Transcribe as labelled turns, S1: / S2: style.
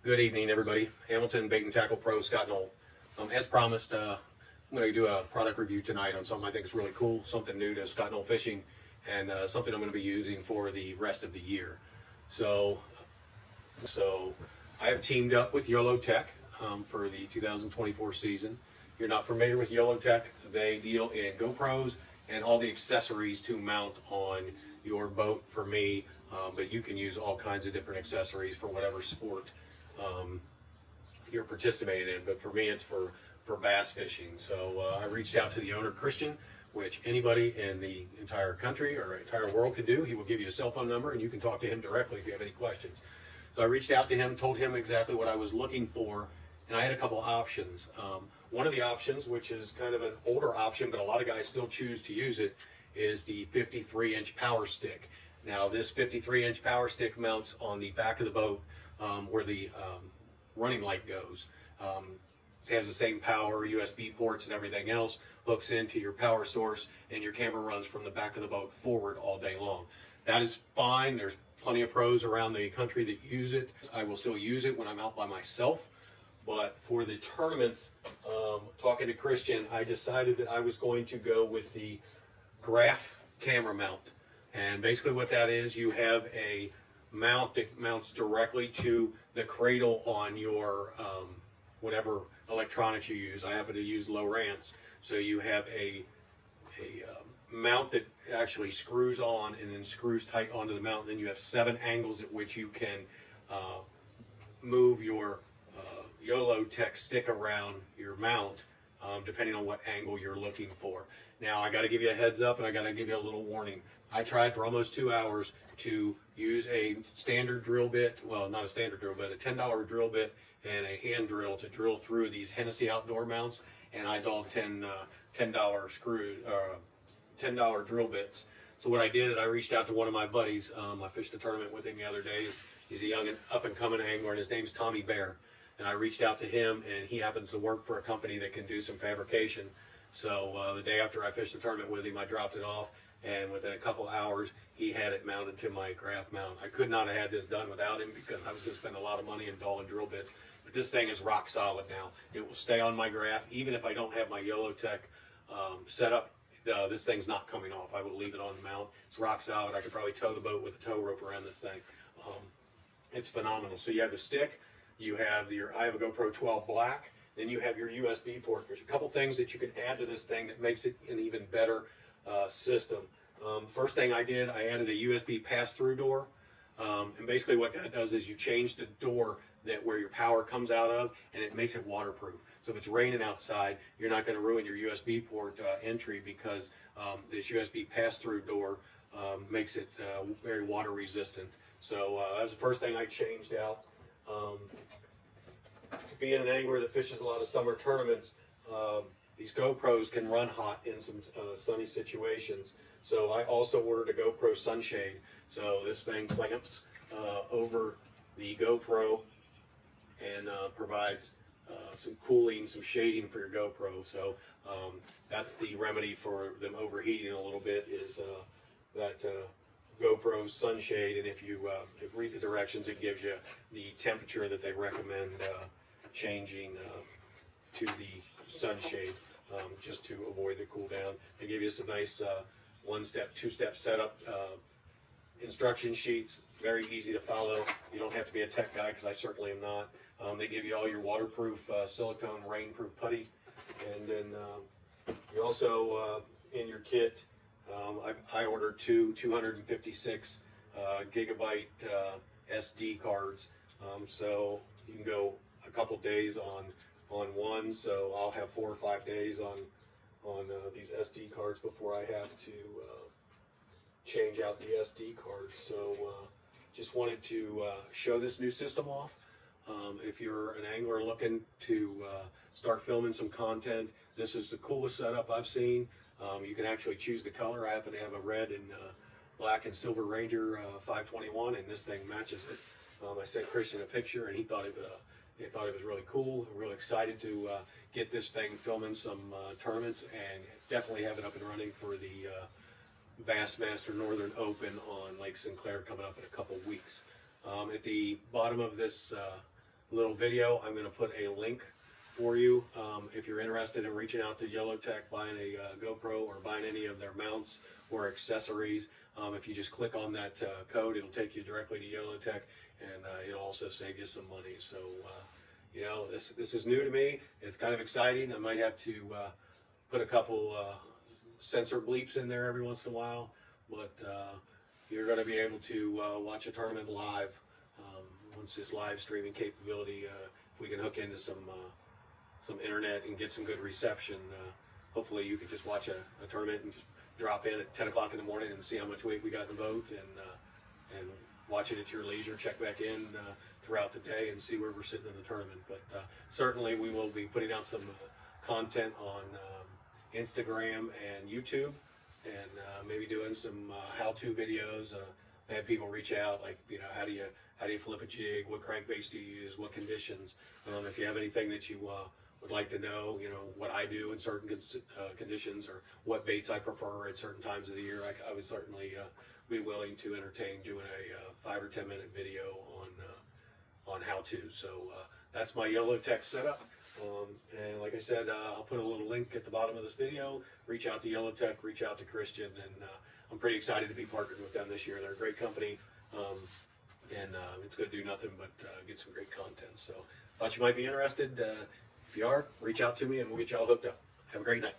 S1: Good evening, everybody. Hamilton Bait and Tackle Pro, Scott Knoll. As promised, I'm going to do a product review tonight on something I think is really cool, something new to Scott Knoll Fishing, and something I'm going to be using for the rest of the year. So I have teamed up with YOLOtek for the 2024 season. If you're not familiar with YOLOtek, they deal in GoPros and all the accessories to mount on your boat for me, but you can use all kinds of different accessories for whatever sport you're participating in. But for me, it's for bass fishing. So I reached out to the owner, Christian, which anybody in the entire country or entire world can do. He will give you a cell phone number and you can talk to him directly if you have any questions. So I reached out to him, told him exactly what I was looking for, and I had a couple options. One of the options, which is kind of an older option, but a lot of guys still choose to use it, is the 53-inch PowerStick. Now, this 53-inch PowerStick mounts on the back of the boat where the running light goes. It has the same power, USB ports and everything else, hooks into your power source, and your camera runs from the back of the boat forward all day long. That is fine. There's plenty of pros around the country that use it. I will still use it when I'm out by myself, but for the tournaments, talking to Christian, I decided that I was going to go with the graph camera mount. And basically what that is, you have a mount that mounts directly to the cradle on your whatever electronics you use. I happen to use Lowrance, so you have a mount that actually screws on and then screws tight onto the mount. Then you have 7 angles at which you can move your YOLOtek stick around your mount, depending on what angle you're looking for. Now, I got to give you a heads up and I got to give you a little warning. I tried for almost 2 hours to use a standard drill bit, well, not a standard drill bit, a $10 drill bit and a hand drill to drill through these Hennessy outdoor mounts, and I dogged $10 drill bits. So what I did is I reached out to one of my buddies. I fished a tournament with him the other day. He's a young and up-and-coming angler, and his name's Tommy Bear. And I reached out to him, and he happens to work for a company that can do some fabrication. So the day after I fished the tournament with him, I dropped it off, and within a couple hours, he had it mounted to my graph mount. I could not have had this done without him because I was going to spend a lot of money in doll and drill bits. But this thing is rock solid now. It will stay on my graph, even if I don't have my YOLOtek set up. This thing's not coming off. I will leave it on the mount. It's rock solid. I could probably tow the boat with a tow rope around this thing. It's phenomenal. So you have the stick. You have I have a GoPro 12 Black. Then you have your USB port. There's a couple things that you can add to this thing that makes it an even better system. First thing I did, I added a USB pass-through door. And basically what that does is you change the door where your power comes out of, and it makes it waterproof. So if it's raining outside, you're not going to ruin your USB port entry because this USB pass-through door makes it very water resistant. So that's the first thing I changed out. Being an angler that fishes a lot of summer tournaments, these GoPros can run hot in some sunny situations. So I also ordered a GoPro sunshade. So this thing clamps over the GoPro and provides some cooling, some shading for your GoPro. So that's the remedy for them overheating a little bit, is that GoPro sunshade. And if you read the directions, it gives you the temperature that they recommend changing to the sunshade, just to avoid the cool down. They give you some nice one-step, two-step setup instruction sheets, very easy to follow. You don't have to be a tech guy, because I certainly am not. They give you all your waterproof silicone rainproof putty, and then you also in your kit, I ordered 256 gigabyte SD cards, so you can go a couple days on one. So I'll have 4 or 5 days on these SD cards before I have to change out the SD cards. So just wanted to show this new system off. If you're an angler looking to start filming some content, this is the coolest setup I've seen. You can actually choose the color. I happen to have a red and black and silver Ranger 521, and this thing matches it. I sent Christian a picture, and he thought it was really cool. I'm really excited to get this thing filming some tournaments, and definitely have it up and running for the Bassmaster Northern Open on Lake Sinclair coming up in a couple weeks. At the bottom of this little video. I'm going to put a link for you if you're interested in reaching out to YOLOtek, buying a GoPro or buying any of their mounts or accessories. If you just click on that code, it'll take you directly to YOLOtek, and it'll also save you some money. So you know, this is new to me. It's kind of exciting. I might have to put a couple sensor bleeps in there every once in a while, but you're going to be able to watch a tournament live once this live streaming capability, if we can hook into some internet and get some good reception. Hopefully you could just watch a tournament and just drop in at 10 o'clock in the morning and see how much weight we got in the boat, and watch it at your leisure, check back in throughout the day and see where we're sitting in the tournament. But certainly we will be putting out some content on Instagram and YouTube, and maybe doing some how-to videos. I had people reach out, like, you know, how do you flip a jig, what crankbase do you use, what conditions. If you have anything that you would like to know, you know, what I do in certain conditions, or what baits I prefer at certain times of the year, I would certainly be willing to entertain doing a 5 or 10 minute video on how to. So that's my YOLOtek setup. And like I said, I'll put a little link at the bottom of this video. Reach out to YOLOtek, reach out to Christian, and I'm pretty excited to be partnered with them this year. They're a great company, and it's going to do nothing but get some great content. So thought you might be interested. If you are, reach out to me and we'll get you all hooked up. Have a great night.